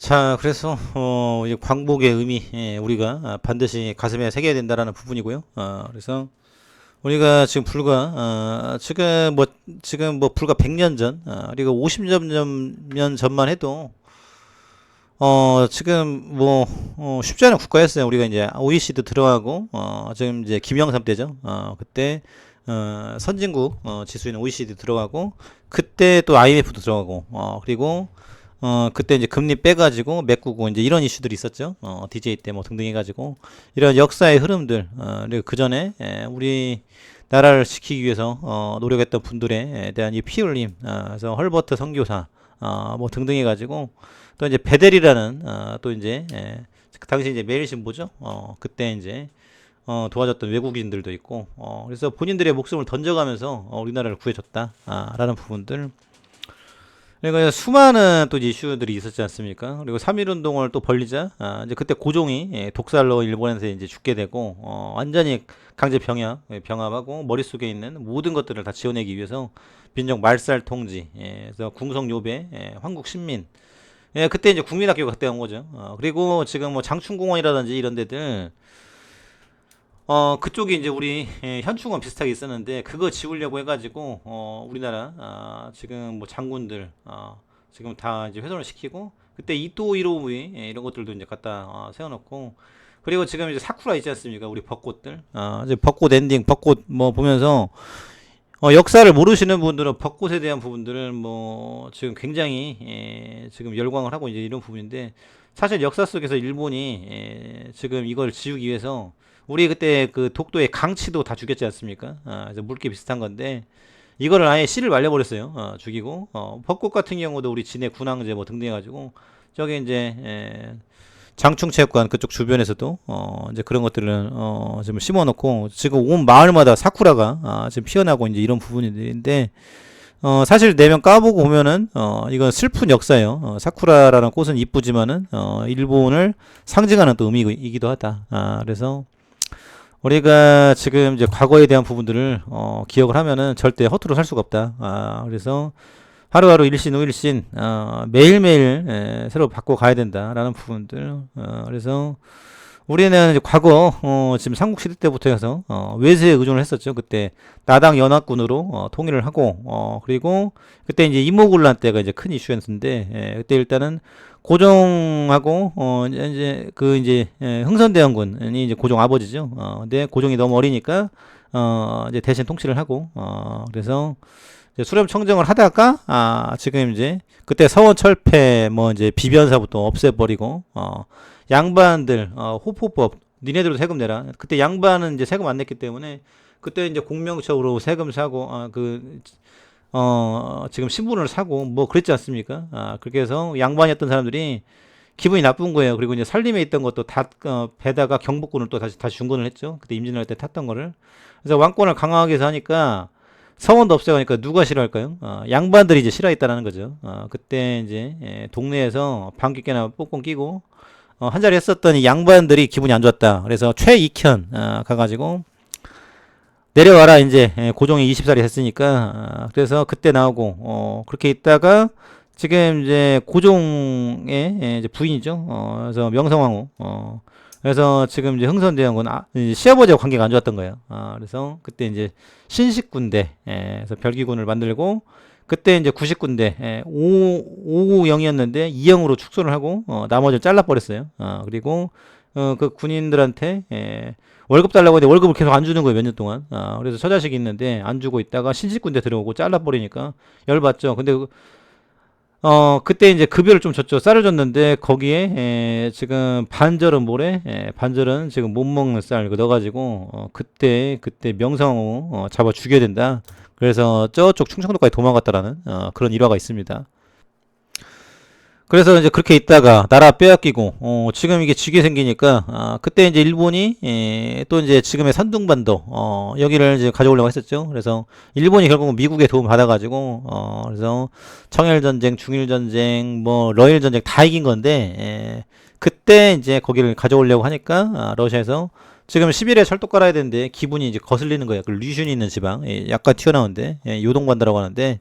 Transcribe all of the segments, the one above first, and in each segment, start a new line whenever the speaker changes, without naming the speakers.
자, 그래서 이제 광복의 의미, 우리가 반드시 가슴에 새겨야 된다라는 부분이고요. 그래서 우리가 지금 지금 뭐 불과 100년 전, 그리고 50년 전만 해도 지금 뭐 쉽지 않은 국가였어요. 우리가 이제 OECD 들어가고 지금 이제 김영삼 때죠. 그때 선진국 지수인 OECD 들어가고, 그때 또 IMF도 들어가고, 그리고 그때 이제 금리 빼가지고 메꾸고 이제 이런 이슈들이 있었죠. DJ 때 뭐 등등 해가지고 이런 역사의 흐름들, 그리고 그 전에 우리 나라를 지키기 위해서 노력했던 분들에 대한 이 피 흘림, 그래서 헐버트 선교사 뭐 등등 해가지고, 또 이제 베델이라는 또 이제 그 당시 이제 매일신보죠. 그때 이제 도와줬던 외국인들도 있고, 그래서 본인들의 목숨을 던져가면서 우리나라를 구해줬다라는 부분들. 그러니까 수많은 또 이슈들이 있었지 않습니까? 그리고 3.1 운동을 또 벌리자, 이제 그때 고종이 독살로 일본에서 이제 죽게 되고, 완전히 강제 병합하고 머릿속에 있는 모든 것들을 다 지워내기 위해서 민족 말살 통지, 그래서 궁성 요배, 황국 신민, 그때 이제 국민학교가 그때 온 거죠. 그리고 지금 뭐 장충공원이라든지 이런 데들, 그쪽이 이제 우리 현충원 비슷하게 있었는데, 그거 지우려고 해가지고 우리나라 지금 뭐 장군들 지금 다 이제 훼손을 시키고, 그때 이토 히로부미 이런 것들도 이제 갖다 세워놓고, 그리고 지금 이제 사쿠라 있지 않습니까? 우리 벚꽃들, 이제 벚꽃 엔딩, 벚꽃 뭐 보면서 역사를 모르시는 분들은 벚꽃에 대한 부분들을 뭐 지금 굉장히 지금 열광을 하고 이제 이런 부분인데, 사실 역사 속에서 일본이 지금 이걸 지우기 위해서 우리 그때 그 독도의 강치도 다 죽였지 않습니까? 그래서 물개 비슷한 건데 이거를 아예 씨를 말려버렸어요. 죽이고, 벚꽃 같은 경우도 우리 진해 군항제 뭐 등등 해가지고 저기 이제 장충체육관 그쪽 주변에서도 이제 그런 것들을 지금 심어놓고, 지금 온 마을마다 사쿠라가 지금 피어나고 이제 이런 부분인데, 사실 내면 까보고 보면은 이건 슬픈 역사예요. 사쿠라라는 꽃은 이쁘지만은 일본을 상징하는 또 의미이기도 하다. 그래서 우리가 지금 이제 과거에 대한 부분들을 기억을 하면은 절대 허투루 살 수가 없다. 그래서 하루하루 일신 후 일신 매일매일 새로 바꿔 가야 된다라는 부분들. 그래서 우리는 이제 과거 지금 삼국시대 때부터 해서 외세에 의존을 했었죠. 그때 나당 연합군으로 통일을 하고, 그리고 그때 이제 이모군란 때가 이제 큰 이슈였는데, 그때 일단은 고종하고 이제 그 이제 흥선대원군이 이제 고종 아버지죠. 근데 고종이 너무 어리니까 이제 대신 통치를 하고, 그래서 이제 수렴 청정을 하다가 지금 이제 그때 서원철폐 뭐 이제 비변사부터 없애버리고, 양반들 호포법 니네들도 세금 내라. 그때 양반은 이제 세금 안 냈기 때문에 그때 이제 공명적으로 세금 사고, 지금 신분을 사고 뭐 그랬지 않습니까? 그렇게 해서 양반이었던 사람들이 기분이 나쁜 거예요. 그리고 이제 살림에 있던 것도 다 배다가 경복군을 또 다시 중건을 했죠. 그때 임진할 때 탔던 거를. 그래서 왕권을 강화하기 위해서 하니까 서원도 없애가니까 누가 싫어할까요? 양반들이 이제 싫어했다라는 거죠. 그때 이제 동네에서 방귀 깨나 뽕뽕 끼고 한 자리 했었더니 양반들이 기분이 안 좋았다. 그래서 최익현 가가지고 내려와라, 이제 고종이 20살이 됐으니까. 그래서 그때 나오고 그렇게 있다가 지금 이제 고종의 이제 부인이죠. 그래서 명성황후. 그래서 지금 이제 흥선대원군 시아버지와 관계가 안 좋았던 거예요. 그래서 그때 이제 신식군대, 그래서 별기군을 만들고, 그때 이제 90군대 550이었는데 2형으로 축소를 하고 나머지를 잘라버렸어요. 그리고 그 군인들한테 월급 달라고 했는데 월급을 계속 안 주는 거예요, 몇 년 동안. 그래서 처자식이 있는데 안 주고 있다가 신식군대 들어오고 잘라버리니까 열받죠. 근데 그때 이제 급여를 좀 줬죠. 쌀을 줬는데 거기에 지금 반절은 뭐래? 반절은 지금 못 먹는 쌀 이거 넣어가지고 그때 명성황후 잡아 죽여야 된다. 그래서 저쪽 충청도까지 도망갔다라는 그런 일화가 있습니다. 그래서 이제 그렇게 있다가 나라 빼앗기고 지금 이게 지게 생기니까 그때 이제 일본이 또 이제 지금의 산둥반도 여기를 이제 가져오려고 했었죠. 그래서 일본이 결국은 미국의 도움 받아가지고 그래서 청일 전쟁, 중일 전쟁, 뭐 러일 전쟁 다 이긴 건데, 그때 이제 거기를 가져오려고 하니까 러시아에서 지금 시베리아 철도 깔아야 되는데 기분이 이제 거슬리는 거예요. 그 류슌이 있는 지방, 약간 튀어나오는데 요동반도라고 하는데,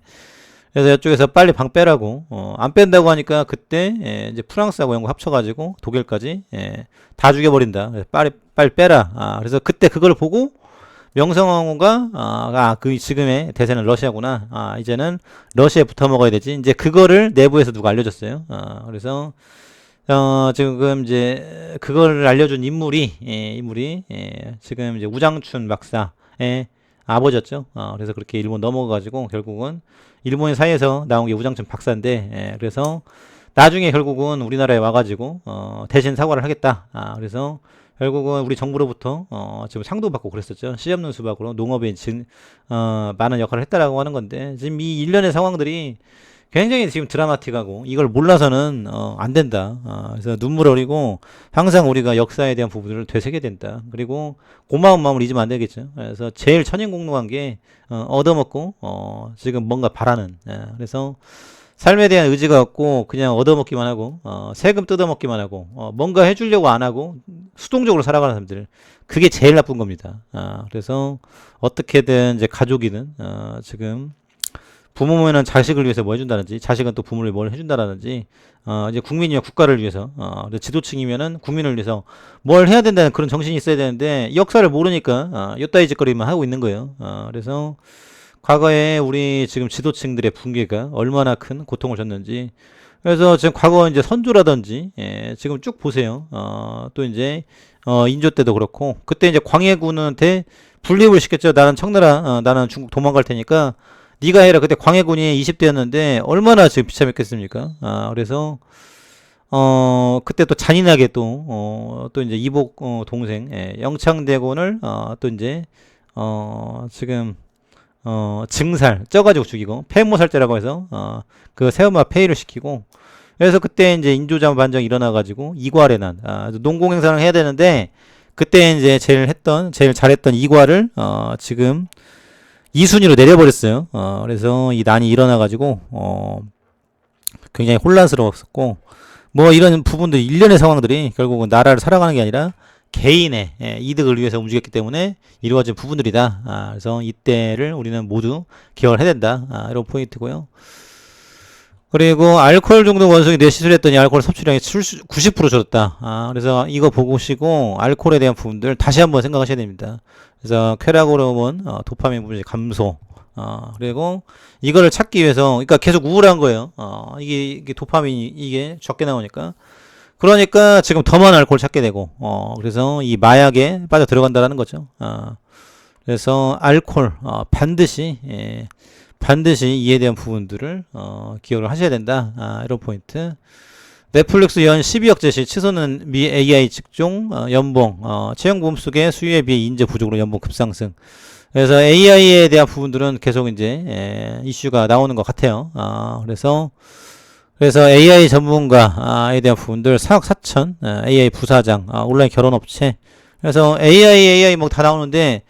그래서 이쪽에서 빨리 방 빼라고, 안 뺀다고 하니까 그때, 이제 프랑스하고 영국 합쳐가지고 독일까지, 다 죽여버린다. 그래서 빨리 빼라. 그래서 그때 그걸 보고 명성황후가, 그 지금의 대세는 러시아구나. 이제는 러시아에 붙어 먹어야 되지. 이제 그거를 내부에서 누가 알려줬어요. 그래서, 지금 이제 그걸 알려준 인물이, 지금 이제 우장춘 박사의 아버지였죠. 그래서 그렇게 일본 넘어가가지고 결국은 일본인 사이에서 나온 게 우장춘 박사인데, 그래서 나중에 결국은 우리나라에 와가지고 대신 사과를 하겠다. 그래서 결국은 우리 정부로부터 지금 상도 받고 그랬었죠. 씨 없는 수박으로 농업에 많은 역할을 했다라고 하는 건데, 지금 이 일련의 상황들이 굉장히 지금 드라마틱하고 이걸 몰라서는 안 된다. 그래서 눈물 어리고 항상 우리가 역사에 대한 부분을 되새겨야 된다. 그리고 고마운 마음을 잊으면 안 되겠죠. 그래서 제일 천인공노한 게 얻어먹고 지금 뭔가 바라는. 그래서 삶에 대한 의지가 없고 그냥 얻어먹기만 하고 세금 뜯어먹기만 하고 뭔가 해주려고 안 하고 수동적으로 살아가는 사람들, 그게 제일 나쁜 겁니다. 그래서 어떻게든 이제 가족이든 지금 부모면은 자식을 위해서 뭐 해준다든지, 자식은 또 부모를 뭘 해준다라든지, 이제 국민이면 국가를 위해서, 지도층이면은 국민을 위해서 뭘 해야 된다는 그런 정신이 있어야 되는데, 역사를 모르니까, 요따위 짓거리만 하고 있는 거예요. 그래서, 과거에 우리 지금 지도층들의 붕괴가 얼마나 큰 고통을 줬는지, 그래서 지금 과거 이제 선조라든지, 지금 쭉 보세요. 또 이제, 인조 때도 그렇고, 그때 이제 광해군한테 분립을 시켰죠. 나는 청나라, 나는 중국 도망갈 테니까, 네가 해라. 그때 광해군이 20대였는데 얼마나 지금 비참했겠습니까? 그래서 그때 또 잔인하게 또 이제 이복 동생, 영창대군을 또 이제 지금 증살 쪄가지고 죽이고 폐모살제라고 해서 그 새엄마 폐위를 시키고, 그래서 그때 이제 인조자 반정이 일어나가지고 이괄의 난, 농공행사를 해야 되는데 그때 이제 제일 잘했던 이괄을 지금 이순위로 내려버렸어요. 그래서 이 난이 일어나가지고, 굉장히 혼란스러웠었고, 뭐 이런 부분들, 일련의 상황들이 결국은 나라를 살아가는 게 아니라 개인의 이득을 위해서 움직였기 때문에 이루어진 부분들이다. 그래서 이때를 우리는 모두 기억을 해야 된다. 이런 포인트고요. 그리고 알코올 중독 원숭이 뇌시술했더니 알코올 섭취량이 90% 줄었다. 그래서 이거 보시고 알코올에 대한 부분들 다시 한번 생각하셔야 됩니다. 그래서 쾌락 호르몬, 도파민 부분이 감소. 그리고 이거를 찾기 위해서, 그러니까 계속 우울한 거예요. 이게 도파민이 이게 적게 나오니까. 그러니까 지금 더 많은 알코올 찾게 되고, 그래서 이 마약에 빠져 들어간다라는 거죠. 그래서 알코올, 반드시 이에 대한 부분들을 기억을 하셔야 된다. 이런 포인트. 넷플릭스 연 12억 제시 취소는 미 AI 직종 연봉 채용 보험 속의 수요에 비해 인재 부족으로 연봉 급상승. 그래서 AI에 대한 부분들은 계속 이제 이슈가 나오는 것 같아요. 그래서 AI 전문가에 대한 부분들 4억 4천 AI 부사장 온라인 결혼업체. 그래서 AI 뭐 다 나오는데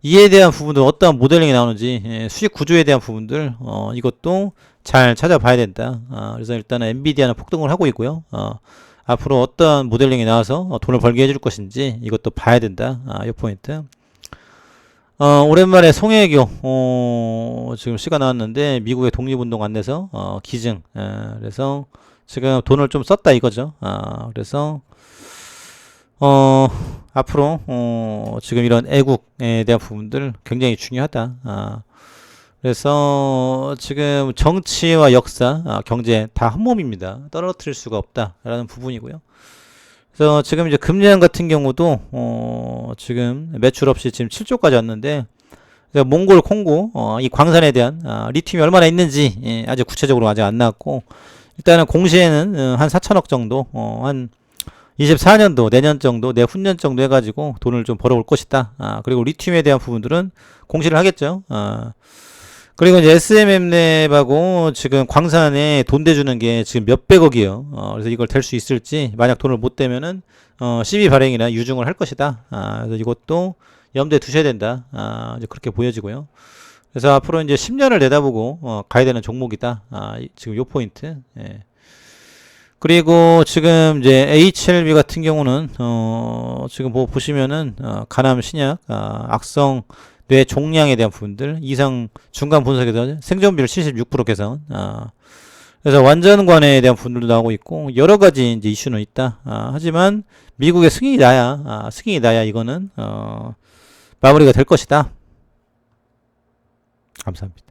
이에 대한 부분들 어떠한 모델링이 나오는지 수익 구조에 대한 부분들 이것도 잘 찾아봐야 된다. 그래서 일단은 엔비디아는 폭등을 하고 있고요. 앞으로 어떠한 모델링이 나와서 돈을 벌게 해줄 것인지 이것도 봐야 된다. 이 포인트. 오랜만에 송혜교 지금 시가 나왔는데 미국의 독립운동 안 내서 기증. 그래서 지금 돈을 좀 썼다 이거죠. 그래서 앞으로 지금 이런 애국에 대한 부분들 굉장히 중요하다. 그래서 지금 정치와 역사, 경제 다 한 몸입니다. 떨어뜨릴 수가 없다라는 부분이고요. 그래서 지금 이제 금년 같은 경우도 지금 매출 없이 지금 7조까지 왔는데, 몽골 콩고 이 광산에 대한 리튬이 얼마나 있는지 아직 구체적으로 아직 안 나왔고, 일단은 공시에는 한 4천억 정도 한 24년도 내년 정도 내후년 정도 해가지고 돈을 좀 벌어올 것이다. 그리고 리튬에 대한 부분들은 공시를 하겠죠. 그리고 이제 SMM랩하고 지금 광산에 돈 대주는 게 지금 몇백억이에요. 그래서 이걸 댈 수 있을지, 만약 돈을 못 대면은 시비 발행이나 유증을 할 것이다. 그래서 이것도 염두에 두셔야 된다. 이제 그렇게 보여지고요. 그래서 앞으로 이제 10년을 내다보고 가야 되는 종목이다. 지금 요 포인트. 예. 그리고 지금 이제 HLB 같은 경우는 지금 보시면은 간암 신약, 악성 뇌 종양에 대한 부분들, 이상 중간 분석에서 생존비율 76% 개선, 그래서 완전관에 대한 부분들도 나오고 있고 여러 가지 이제 이슈는 있다. 하지만 미국의 승인이 나야 이거는 마무리가 될 것이다. 감사합니다.